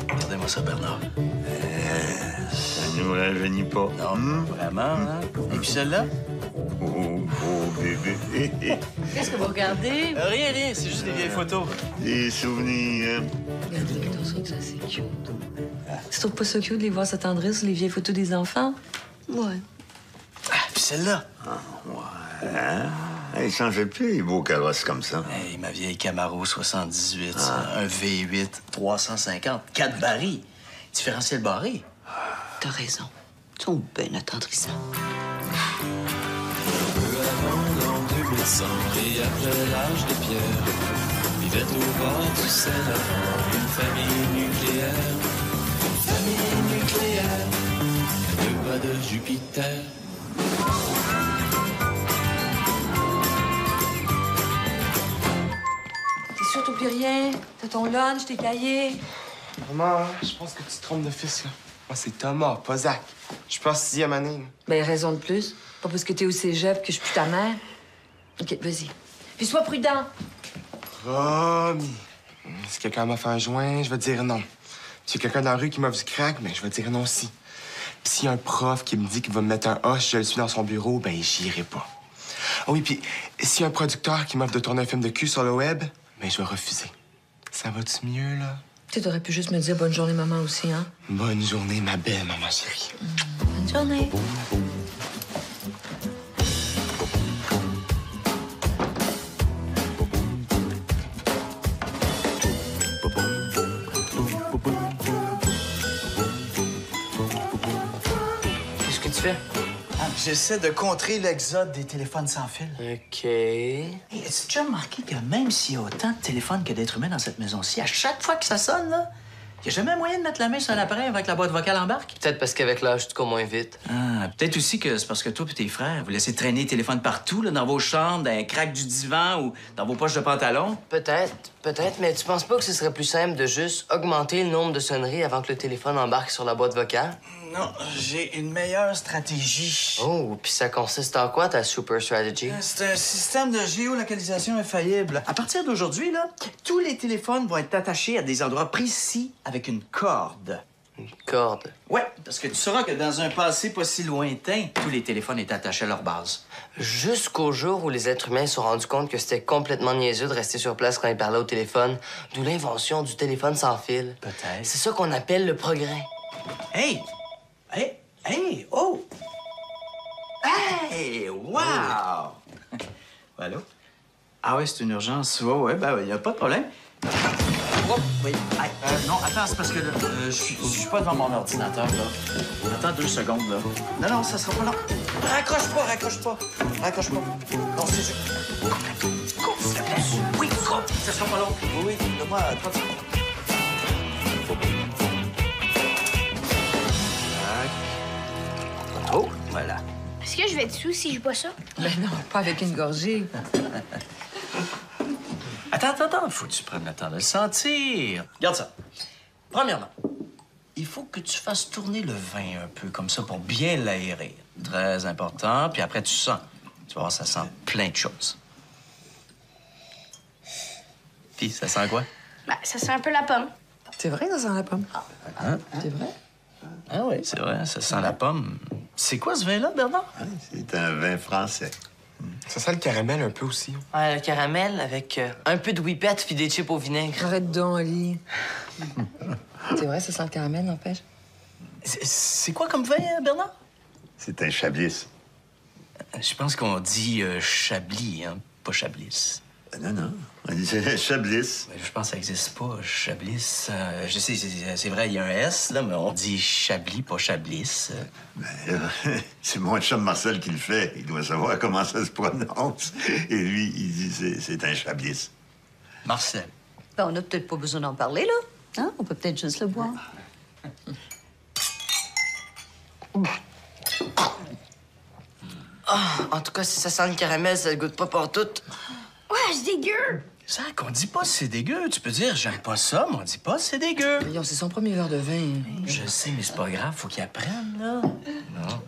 Regardez-moi ça, Bernard. Ça nous rajeunit pas. Non, vraiment, hein? Et puis celle-là? Oh, bébé. Qu'est-ce que vous regardez? Rien, c'est juste des vieilles photos. Des souvenirs. Regardez, attention que ça, c'est cute. Tu trouves pas ça cute de les voir s'attendrir sur les vieilles photos des enfants? Ouais. Ah, puis celle-là? Hey, changez plus les beaux carrosses comme ça. Hey, ma vieille Camaro 78, ça, un V8, 350, 4 barils. Différentiel barré. T'as raison. Ils sont bien attendrissants. Peu avant l'an 2100 et après l'âge de pierre, vivait au bord du Seine une famille nucléaire. Une famille nucléaire, deux pas de Jupiter. T'es sûr, t'oublies rien? T'as ton lunch, tes cahiers? Maman, je pense que tu te trompes de fils, là. Moi, c'est Thomas, pas Zach. Je suis pas en 6e année. Ben, raison de plus. Pas parce que t'es au cégep que je suis plus ta mère. OK, vas-y. Puis sois prudent. Promis. Si quelqu'un m'a fait un joint, je vais dire non. Si y a quelqu'un dans la rue qui m'offre du crack, ben, je vais dire non aussi. Puis s'il y a un prof qui me dit qu'il va me mettre un hoche, je le suis dans son bureau, ben, j'irai pas. Ah oui, puis s'il y a un producteur qui m'offre de tourner un film de cul sur le web, ben, je vais refuser. Ça va-tu mieux, là? Tu t'aurais pu juste me dire bonne journée, maman, aussi, hein? Bonne journée, ma belle maman chérie. Bonne journée. Qu'est-ce que tu fais? Ah, j'essaie de contrer l'exode des téléphones sans fil. OK. Hey, as-tu déjà remarqué que même s'il y a autant de téléphones que d'êtres humains dans cette maison-ci, à chaque fois que ça sonne, là, il n'y a jamais moyen de mettre la main sur un appareil avec la boîte vocale embarque? Peut-être parce qu'avec l'âge, tu cours moins vite. Ah, peut-être aussi que c'est parce que toi et tes frères, vous laissez traîner les téléphones partout, là, dans vos chambres, dans les craques du divan ou dans vos poches de pantalon. Peut-être, mais tu penses pas que ce serait plus simple de juste augmenter le nombre de sonneries avant que le téléphone embarque sur la boîte vocale? Non, j'ai une meilleure stratégie. Oh, puis ça consiste en quoi, ta super strategy? C'est un système de géolocalisation infaillible. À partir d'aujourd'hui, là, tous les téléphones vont être attachés à des endroits précis avec une corde. Une corde. Ouais, parce que tu sauras que dans un passé pas si lointain, tous les téléphones étaient attachés à leur base. Jusqu'au jour où les êtres humains se sont rendus compte que c'était complètement niaiseux de rester sur place quand ils parlaient au téléphone, d'où l'invention du téléphone sans fil. Peut-être. C'est ça qu'on appelle le progrès. Hey! Oh! Hey! Wow! Allô? Ah oui, c'est une urgence. Ouais, ben, y a pas de problème. Oh, oui. Hey, non, attends, c'est parce que là, je suis pas devant mon ordinateur, là. Attends 2 secondes, là. Non, ça sera pas long. Raccroche pas. Non, c'est juste... Coupe, s'il te plaît. Oui, coupe. Ça sera pas long. Oui, donne-moi 30 secondes. Oh, voilà. Est-ce que je vais être sous si je bois ça? Ben non, pas avec une gorgée. Attends, faut que tu prennes le temps de le sentir. Regarde ça. Premièrement, il faut que tu fasses tourner le vin un peu comme ça pour bien l'aérer. Très important. Puis après, tu sens. Tu vas voir, ça sent plein de choses. Puis, ça sent quoi? Ben, ça sent un peu la pomme. C'est vrai, ça sent la pomme. Hein? C'est vrai? Ah oui, c'est vrai, ça sent la pomme. C'est quoi ce vin-là, Bernard? C'est un vin français. Ça sent le caramel un peu aussi. Ouais, le caramel avec un peu de whippet puis des chips au vinaigre. Arrête donc, Ali. C'est vrai, ça sent le caramel, n'empêche. C'est quoi comme vin, Bernard? C'est un chablis. Je pense qu'on dit Chablis, hein, pas Chablis. Non. On dit chablis. Je pense que ça n'existe pas, Chablis. Je sais, c'est vrai, il y a un S, là, mais on dit Chablis, pas Chablis. Ben, là, c'est mon chum Marcel qui le fait. Il doit savoir comment ça se prononce. Et lui, il dit c'est un chablis. Marcel. Ben, on n'a peut-être pas besoin d'en parler, là. Hein? On peut peut-être juste le boire. En tout cas, si ça sent le caramel, ça le goûte pas partout. Ouais, c'est dégueu! Zach, on dit pas c'est dégueu. Tu peux dire j'aime pas ça, mais on dit pas c'est dégueu. Voyons, c'est son premier verre de vin. Je sais, mais c'est pas grave, faut qu'il apprenne, là. Non.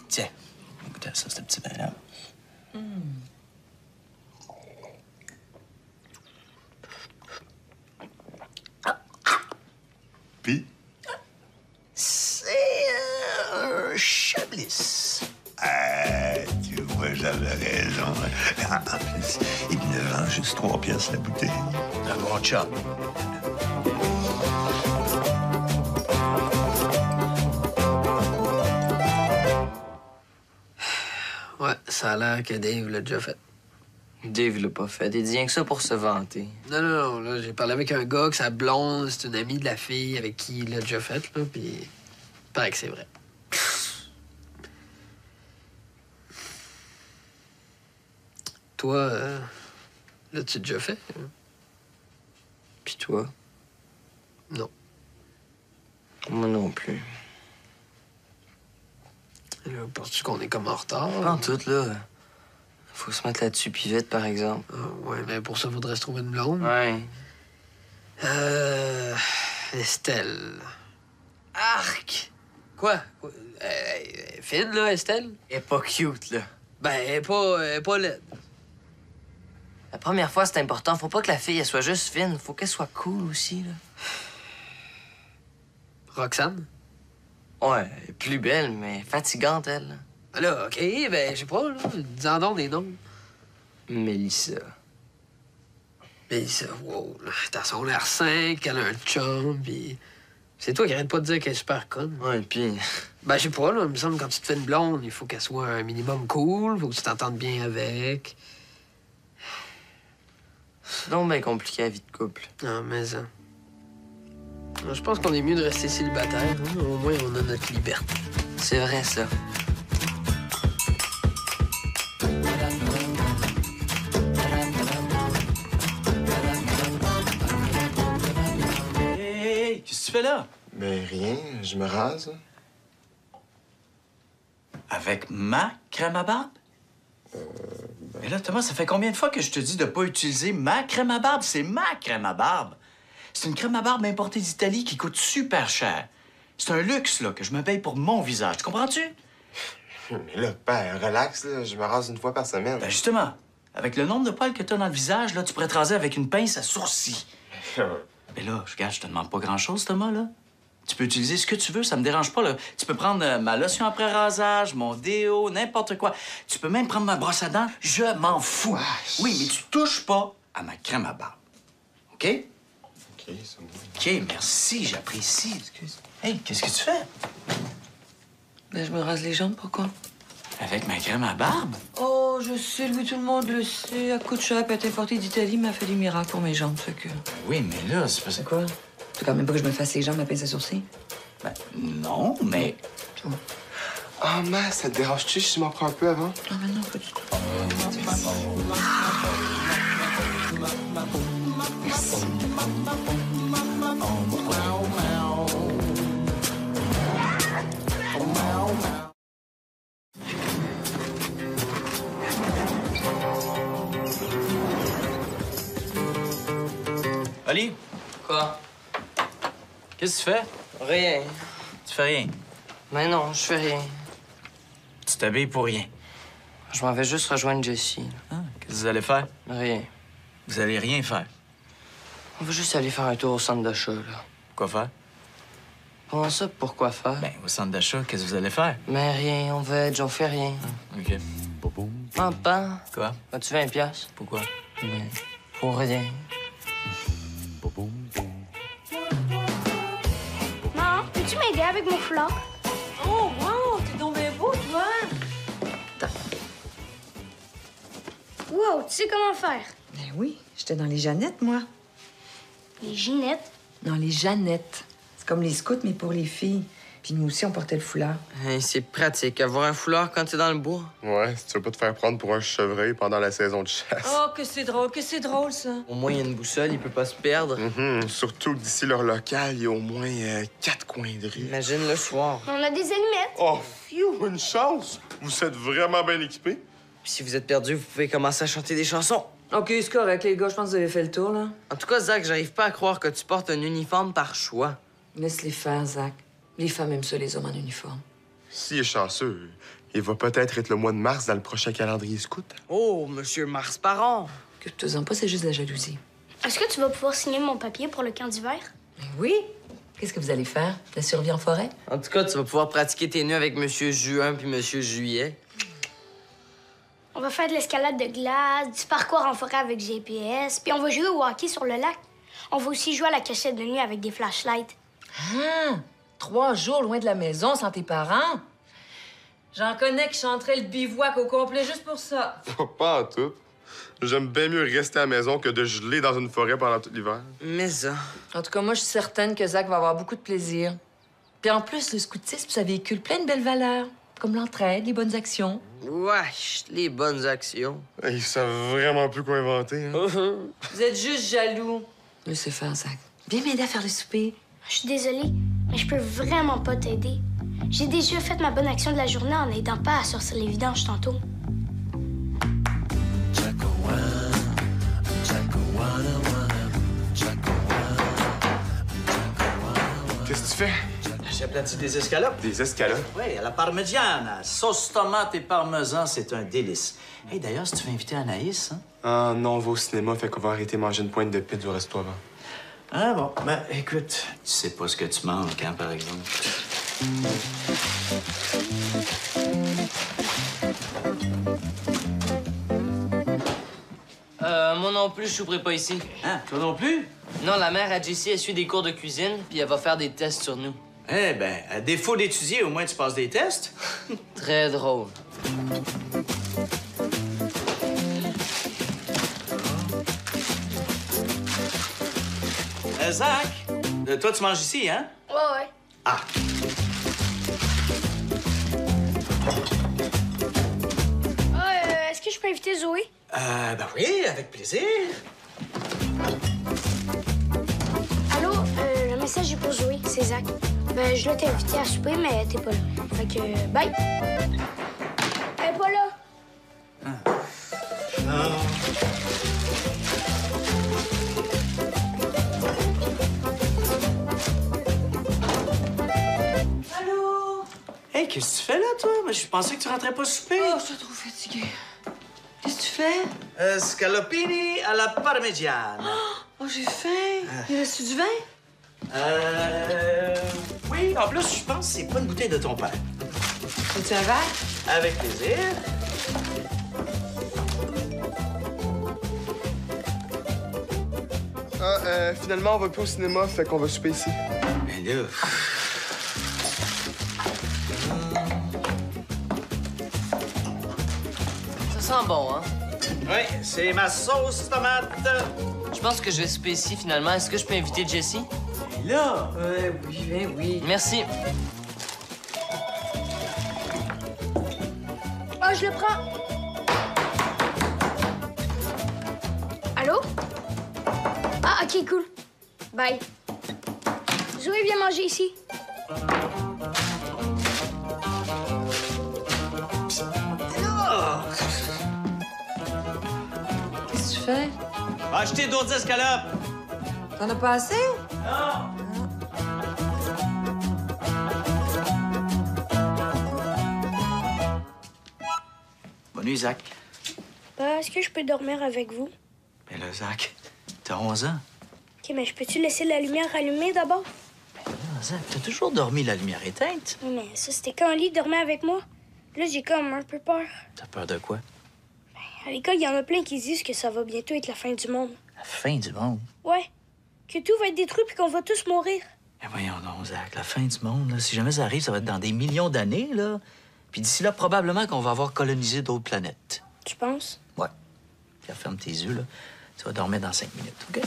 Tiens, écoutez ça, ce petit vin-là. Puis? C'est un Chablis. Tu vois, j'avais raison. En plus, il me vend juste 3 piastres la bouteille. Un bon chum. Ouais, ça a l'air que Dave l'a déjà fait. Dave l'a pas fait. Il dit rien que ça pour se vanter. Non, là, j'ai parlé avec un gars que sa blonde, c'est une amie de la fille avec qui il l'a déjà fait, là, puis il paraît que c'est vrai. Toi, l'as-tu déjà fait? Puis toi? Non. Moi non plus. Là, penses-tu qu'on est comme en retard? Pas en tout, là. Faut se mettre là-dessus puis vite, par exemple. Ah, ouais, mais pour ça, faudrait se trouver une blonde. Ouais. Estelle. Arc! Quoi? Fine, là, Estelle? Elle est pas cute, là. Ben, elle est pas laide. La première fois, c'est important. Faut pas que la fille, elle soit juste fine. Faut qu'elle soit cool aussi, là. Roxane? Ouais, elle est plus belle, mais fatigante, elle. Là. Ben là, OK, ben, je sais pas, là. Dis-en donc des noms. Mélissa. Mélissa, wow, là, t'as son l'air 5, elle a un chum, pis... C'est toi qui arrête pas de dire qu'elle est super conne. Ouais, pis... Ben, je sais pas, là, il me semble que quand tu te fais une blonde, il faut qu'elle soit un minimum cool, faut que tu t'entendes bien avec. C'est donc bien compliqué, la vie de couple. Ah, mais ça... Je pense qu'on est mieux de rester célibataire, hein? Au moins, on a notre liberté. C'est vrai, ça. Hey, qu'est-ce que tu fais là? Ben, rien. Je me rase. Avec ma crème à barbe? Mais là, Thomas, ça fait combien de fois que je te dis de pas utiliser ma crème à barbe? C'est ma crème à barbe. C'est une crème à barbe importée d'Italie qui coûte super cher. C'est un luxe, là, que je me paye pour mon visage. Tu comprends-tu? Mais là, père, relax, là. Je me rase une fois par semaine. Ben justement, avec le nombre de poils que t'as dans le visage, là, tu pourrais te raser avec une pince à sourcils. Mais là, je te demande pas grand-chose, Thomas, là. Tu peux utiliser ce que tu veux, ça me dérange pas, là. Tu peux prendre ma lotion après rasage, mon déo, n'importe quoi. Tu peux même prendre ma brosse à dents, je m'en fous. Wesh. Oui, mais tu touches pas à ma crème à barbe. OK? OK, c'est bon. OK, merci, j'apprécie. Excuse. Hey, qu'est-ce que tu fais? Ben, je me rase les jambes, pourquoi? Avec ma crème à barbe? Oh, je sais, Louis, tout le monde le sait. À coup de chape, elle est importée d'Italie, m'a fait des miracles pour mes jambes, fait que... Oui, mais là, c'est pas... Quoi? Tu veux quand même pas que je me fasse les jambes à pince à sourcils? Ben, non, mais... Ah, ma, ça te dérange-tu si je m'en prends un peu avant? Ah, mais non, pas du tout. Ali, Quoi? qu'est-ce que tu fais? Rien. Tu fais rien. Mais non, je fais rien. Tu t'habilles pour rien. Je m'en vais juste rejoindre Jessie. là. Ah, qu'est-ce que vous allez faire? Rien. Vous allez rien faire. On va juste aller faire un tour au centre d'achat, là. Quoi faire? Comment ça, pourquoi faire? Ben, au centre d'achat, qu'est-ce que vous allez faire? Mais rien, on veg, on fait rien. OK. Papa, Quoi? as-tu 20 piastres? Pourquoi? Mais pour rien. Maman, peux-tu m'aider avec mon foulard? Oh, wow, t'es donc bien beau, toi! Wow, tu sais comment faire? Ben oui, j'étais dans les Jeannettes, moi. Les Ginettes. Dans les Jeannettes. C'est comme les scouts, mais pour les filles. Puis nous aussi, on portait le foulard. Hey, c'est pratique, avoir un foulard quand t'es dans le bois. Ouais, si tu veux pas te faire prendre pour un chevreuil pendant la saison de chasse. Oh, que c'est drôle, ça. Au moins, il y a une boussole, il peut pas se perdre. Surtout que d'ici leur local, il y a au moins 4 coins de rue. Imagine le soir. On a des allumettes. Oh, phew, une chance! Vous êtes vraiment bien équipés. Puis si vous êtes perdu, vous pouvez commencer à chanter des chansons. OK, c'est correct, les gars, je pense que vous avez fait le tour, là. En tout cas, Zach, j'arrive pas à croire que tu portes un uniforme par choix. Laisse-les faire, Zach. Les femmes aiment ça, les hommes en uniforme. S'il est chanceux, il va peut-être être le mois de mars dans le prochain calendrier scout. Oh, Monsieur Mars Parent. Que te en pas, c'est juste de la jalousie. Est-ce que tu vas pouvoir signer mon papier pour le camp d'hiver? Ben oui. Qu'est-ce que vous allez faire? La survie en forêt? En tout cas, tu vas pouvoir pratiquer tes nœuds avec Monsieur Juin puis Monsieur Juillet. On va faire de l'escalade de glace, du parcours en forêt avec GPS, puis on va jouer au hockey sur le lac. On va aussi jouer à la cachette de nuit avec des flashlights. Ah! 3 jours loin de la maison sans tes parents? J'en connais qui chanteraient le bivouac au complet juste pour ça. Pas en tout. J'aime bien mieux rester à la maison que de geler dans une forêt pendant tout l'hiver. Mais ça... En tout cas, moi, je suis certaine que Zach va avoir beaucoup de plaisir. Puis en plus, le scoutisme, ça véhicule plein de belles valeurs, comme l'entraide, les bonnes actions. Wesh, les bonnes actions. Ils savent vraiment plus quoi inventer. Hein? Vous êtes juste jaloux. Laissez faire, Zach. Viens m'aider à faire le souper. Je suis désolée, mais je peux vraiment pas t'aider. J'ai déjà fait ma bonne action de la journée en n'aidant pas à sortir les vidanges tantôt. Qu'est-ce que tu fais? J'ai aplati des escalopes. Des escalopes? Oui, à la parmigiana. Sauce tomate et parmesan, c'est un délice. Hey, d'ailleurs, si tu veux inviter Anaïs, hein? Ah non, on va au cinéma, fait qu'on va arrêter de manger une pointe de pizza au resto avant. Ah bon, ben écoute, tu sais pas ce que tu manques, hein, par exemple. Moi non plus, je souperai pas ici. Hein, toi non plus? Non, la mère à Jessie, elle suit des cours de cuisine, puis elle va faire des tests sur nous. Eh ben, à défaut d'étudier, au moins tu passes des tests. Très drôle. Zach, toi, tu manges ici, hein? Ouais. Ah. Est-ce que je peux inviter Zoé? Ben oui, avec plaisir. Allô, le message est pour Zoé, c'est Zach. Ben, je l'ai invité à souper, mais t'es pas là. Fait que, bye. Elle est pas là. Allô? Hey, qu'est-ce que tu fais là, toi? Moi, je pensais que tu rentrais pas souper. Oh, je suis trop fatiguée. Qu'est-ce que tu fais? Scalopini à la parmigiana. Oh, j'ai faim. Il reste du vin? Oui, en plus, je pense que c'est pas une bouteille de ton père. Veux-tu un verre? Avec plaisir. Ah, finalement, on va plus au cinéma, fait qu'on va souper ici. Mais là... Ça sent bon, hein? Oui, c'est ma sauce tomate. Je pense que je vais souper ici, finalement. Est-ce que je peux inviter Jessie? Et là... Oui, ben oui. Merci. Ah, je le prends. Allô? Ah, OK, cool. Bye. Zoé, viens manger ici. Qu'est-ce que tu fais? Va acheter d'autres escalopes. T'en as pas assez? Bonne nuit, Zach. Est-ce que je peux dormir avec vous? Mais là, Zach, t'as 11 ans. OK, mais je peux-tu laisser la lumière allumée d'abord? Mais là, Zach, t'as toujours dormi la lumière éteinte. Oui, mais ça, c'était quand Lee dormait avec moi. Là, j'ai comme un peu peur. T'as peur de quoi? À l'école, il y en a plein qui disent que ça va bientôt être la fin du monde. La fin du monde. Ouais. Que tout va être détruit puis qu'on va tous mourir. Mais voyons donc, Zach, la fin du monde, là, si jamais ça arrive, ça va être dans des millions d'années, là. Puis d'ici là, probablement qu'on va avoir colonisé d'autres planètes. Tu penses? Ouais. Puis ferme tes yeux, là. Tu vas dormir dans 5 minutes, OK?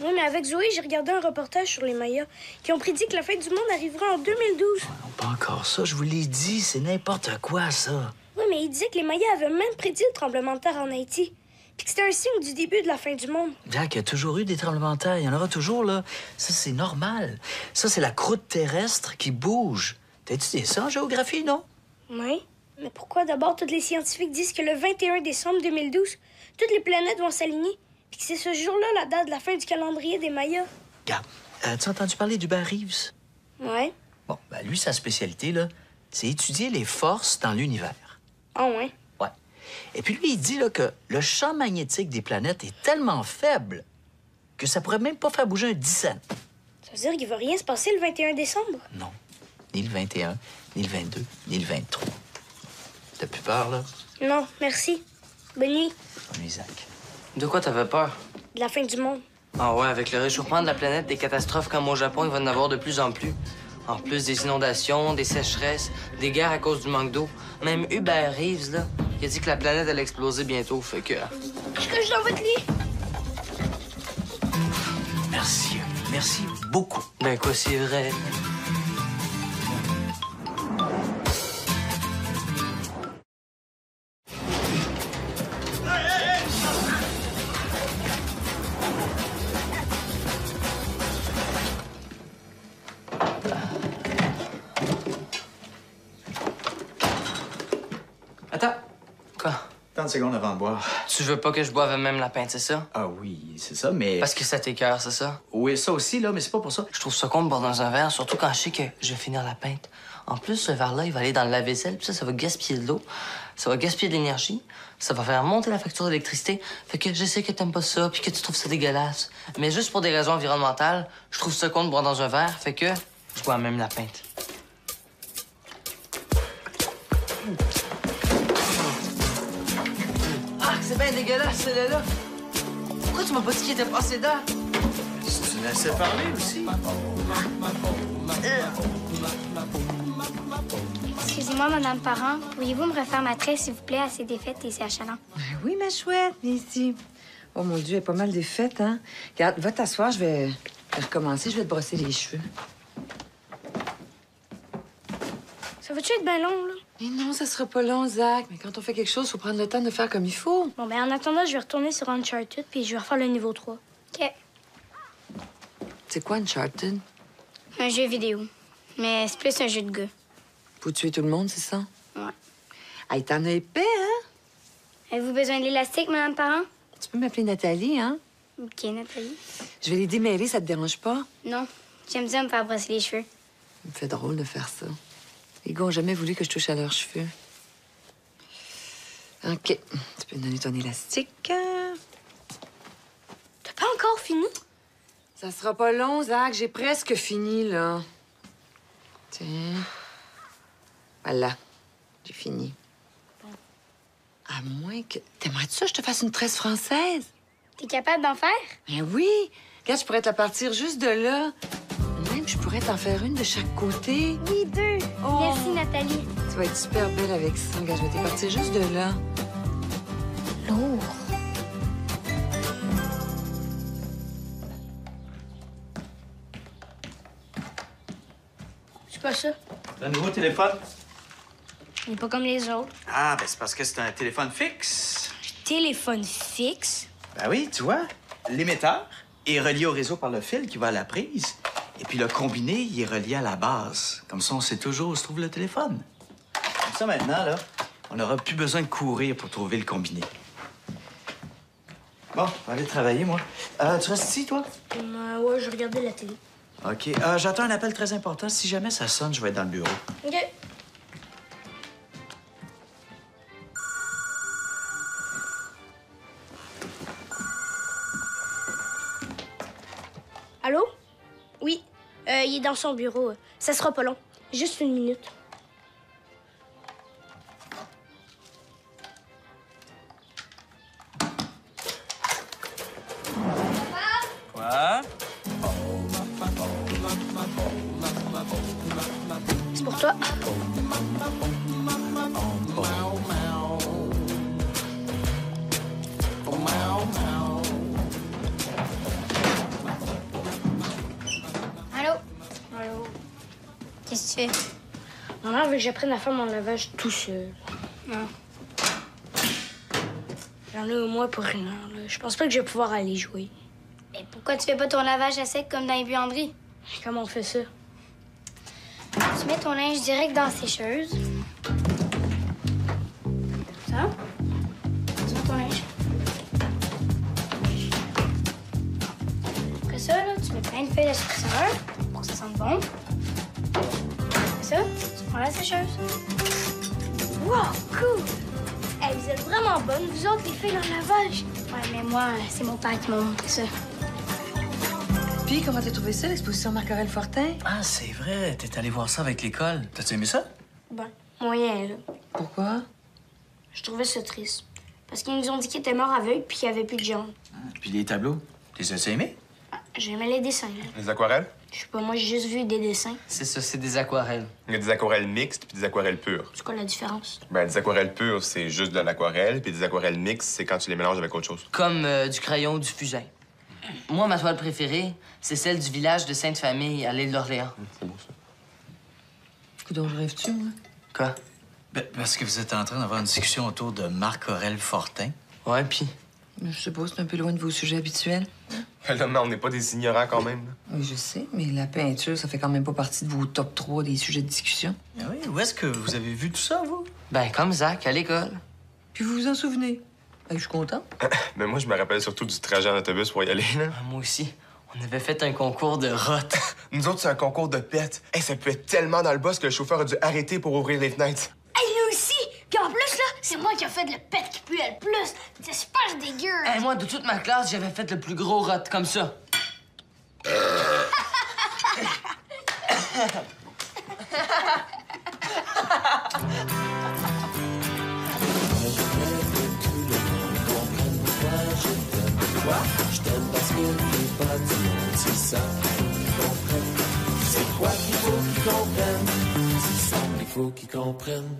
Oui, mais avec Zoé, j'ai regardé un reportage sur les Mayas qui ont prédit que la fin du monde arrivera en 2012. Non, pas encore ça, je vous l'ai dit, c'est n'importe quoi, ça. Oui, mais ils disaient que les Mayas avaient même prédit le tremblement de terre en Haïti. Puis que c'était un signe du début de la fin du monde. Jack, il y a toujours eu des tremblements de terre. Il y en aura toujours, là. Ça, c'est normal. Ça, c'est la croûte terrestre qui bouge. T'as étudié ça en géographie, non? Oui. Mais pourquoi d'abord tous les scientifiques disent que le 21 décembre 2012, toutes les planètes vont s'aligner? Puis que c'est ce jour-là la date de la fin du calendrier des Mayas? Regarde, as-tu entendu parler d'Hubert Reeves? Ouais. Bon, ben lui, sa spécialité, là, c'est étudier les forces dans l'univers. Ah ouais? Ouais. Et puis lui, il dit là, que le champ magnétique des planètes est tellement faible que ça pourrait même pas faire bouger un 10 cents. Ça veut dire qu'il va rien se passer le 21 décembre? Non. Ni le 21, ni le 22, ni le 23. T'as plus peur, là? Non, merci. Bonne nuit. Bonne nuit, Zach. De quoi t'avais peur? De la fin du monde. Ah ouais, avec le réchauffement de la planète, des catastrophes comme au Japon, il va en avoir de plus en plus. En plus des inondations, des sécheresses, des guerres à cause du manque d'eau. Même Hubert Reeves, là, il a dit que la planète allait exploser bientôt, fait que... Je couche dans votre lit. Merci. Merci beaucoup. Ben quoi, c'est vrai. Attends. Quoi? 30 secondes avant de boire. Tu veux pas que je boive même la pinte, c'est ça? Ah oui, c'est ça, mais... Parce que ça t'écoeure, c'est ça? Oui, ça aussi, là, mais c'est pas pour ça. Je trouve ça con de boire dans un verre, surtout quand je sais que je vais finir la pinte. En plus, ce verre-là, il va aller dans le lave-vaisselle, puis ça va gaspiller de l'eau, ça va gaspiller de l'énergie, ça va faire monter la facture d'électricité. Fait que je sais que t'aimes pas ça, puis que tu trouves ça dégueulasse. Mais juste pour des raisons environnementales, je trouve ça con de boire dans un verre, fait que je bois même la pinte. Ah, c'est bien dégueulasse, celle-là. Pourquoi tu m'as pas dit qu'il était passé dedans? Tu me laissais parler aussi. Excusez-moi, Madame Parent. Pourriez-vous me refaire ma tresse, s'il vous plaît, assez défaite et c'est achalant? Oui, ma chouette, mais ici. Oh mon Dieu, il y a pas mal défaites, hein? Regarde, va t'asseoir, je vais recommencer, je vais te brosser les cheveux. Ça va-tu être bien long, là? Mais non, ça sera pas long, Zach. Mais quand on fait quelque chose, faut prendre le temps de faire comme il faut. Bon, ben en attendant, je vais retourner sur Uncharted puis je vais refaire le niveau 3. OK. C'est quoi Uncharted? Un jeu vidéo. Mais c'est plus un jeu de gars. Pour tuer tout le monde, c'est ça? Ouais. Hey, t'en as épais, hein? Avez-vous besoin de l'élastique, Madame Parent? Tu peux m'appeler Nathalie, hein? OK, Nathalie. Je vais les démêler, ça te dérange pas? Non. J'aime ça me faire brosser les cheveux. Ça me fait drôle de faire ça. Les gars ont jamais voulu que je touche à leurs cheveux. OK. Tu peux me donner ton élastique. T'as pas encore fini? Ça sera pas long, Zach. J'ai presque fini, là. Tiens. Voilà. J'ai fini. Bon. À moins que... T'aimerais-tu ça que je te fasse une tresse française? T'es capable d'en faire? Ben oui. Regarde, je pourrais te la partir juste de là. Même, je pourrais t'en faire une de chaque côté. Oui, 2. Oh. Merci, Nathalie. Tu vas être super belle avec ça. Regarde, je vais te partir juste de là. Lourd. C'est pas ça. Un nouveau téléphone? Il est pas comme les autres. Ah, ben c'est parce que c'est un téléphone fixe. Téléphone fixe? Ben oui, tu vois, l'émetteur est relié au réseau par le fil qui va à la prise. Et puis le combiné, il est relié à la base. Comme ça, on sait toujours où se trouve le téléphone. Comme ça, maintenant, là, on n'aura plus besoin de courir pour trouver le combiné. Bon, on va aller travailler, moi. Tu restes ici, toi? Ouais, je regardais la télé. OK. J'attends un appel très important. Si jamais ça sonne, je vais être dans le bureau. OK. Allô? Oui. Il est dans son bureau. Ça sera pas long. Juste 1 minute. Quoi? C'est pour toi. Allô? Allô? Qu'est-ce que tu fais? Maman veut que j'apprenne à faire mon lavage tout seul. Non. J'en ai au moins pour 1 heure. Là. Je pense pas que je vais pouvoir aller jouer. Mais pourquoi tu fais pas ton lavage à sec comme dans les buanderies? Comment on fait ça? Tu mets ton linge direct dans la sécheuse. Ça. Tu mets ton linge. Après ça, là, tu mets plein de feuilles d'asperceur pour que ça sente bon. Après ça, tu prends la sécheuse. Wow, cool! Hey, vous êtes vraiment bonnes, vous autres, les filles dans le lavage. Ouais, mais moi, c'est mon père qui m'a montré ça. Puis, comment t'as trouvé ça, l'exposition Marc-Aurèle Fortin? Ah, c'est vrai, t'es allé voir ça avec l'école. T'as-tu aimé ça? Ben, moyen, là. Pourquoi? Je trouvais ça triste. Parce qu'ils nous ont dit qu'il était mort aveugle puis qu'il n'y avait plus de jambes. Puis les tableaux, t'es as aimé? J'aimais les dessins, là. Les aquarelles? Je sais pas, moi, j'ai juste vu des dessins. C'est ça, c'est des aquarelles. Il y a des aquarelles mixtes puis des aquarelles pures. C'est quoi la différence? Ben, des aquarelles pures, c'est juste de l'aquarelle, puis des aquarelles mixtes, c'est quand tu les mélanges avec autre chose. Comme du crayon ou du fusain. Moi, ma toile préférée, c'est celle du village de Sainte-Famille, à l'île d'Orléans. C'est beau, ça. Coudonc, je rêve-tu, moi? Quoi? Ben, parce que vous êtes en train d'avoir une discussion autour de Marc-Aurèle Fortin. Ouais, puis... Je sais pas, c'est un peu loin de vos sujets habituels. Là, mais on n'est pas des ignorants quand même. Oui, je sais, mais la peinture, ça fait quand même pas partie de vos top 3 des sujets de discussion. Ah oui, où est-ce que vous avez vu tout ça, vous? Ben, comme Zach, à l'école. Puis vous vous en souvenez? Ben, je suis content. Mais moi, je me rappelle surtout du trajet en autobus pour y aller, là. Moi aussi. On avait fait un concours de rotte. Nous autres, c'est un concours de pète. Hey, ça puait tellement dans le boss que le chauffeur a dû arrêter pour ouvrir les fenêtres. Hey, nous aussi! Puis en plus, là, c'est moi qui ai fait le pet qui pue le plus. C'est super dégueu. Hey, moi, de toute ma classe, j'avais fait le plus gros rotte, comme ça. Je t'aime parce que t'es pas du monde, c'est ça qu'ils comprennent. C'est quoi qu'il faut qu'ils comprennent? C'est ça qu'il faut qu'ils comprennent.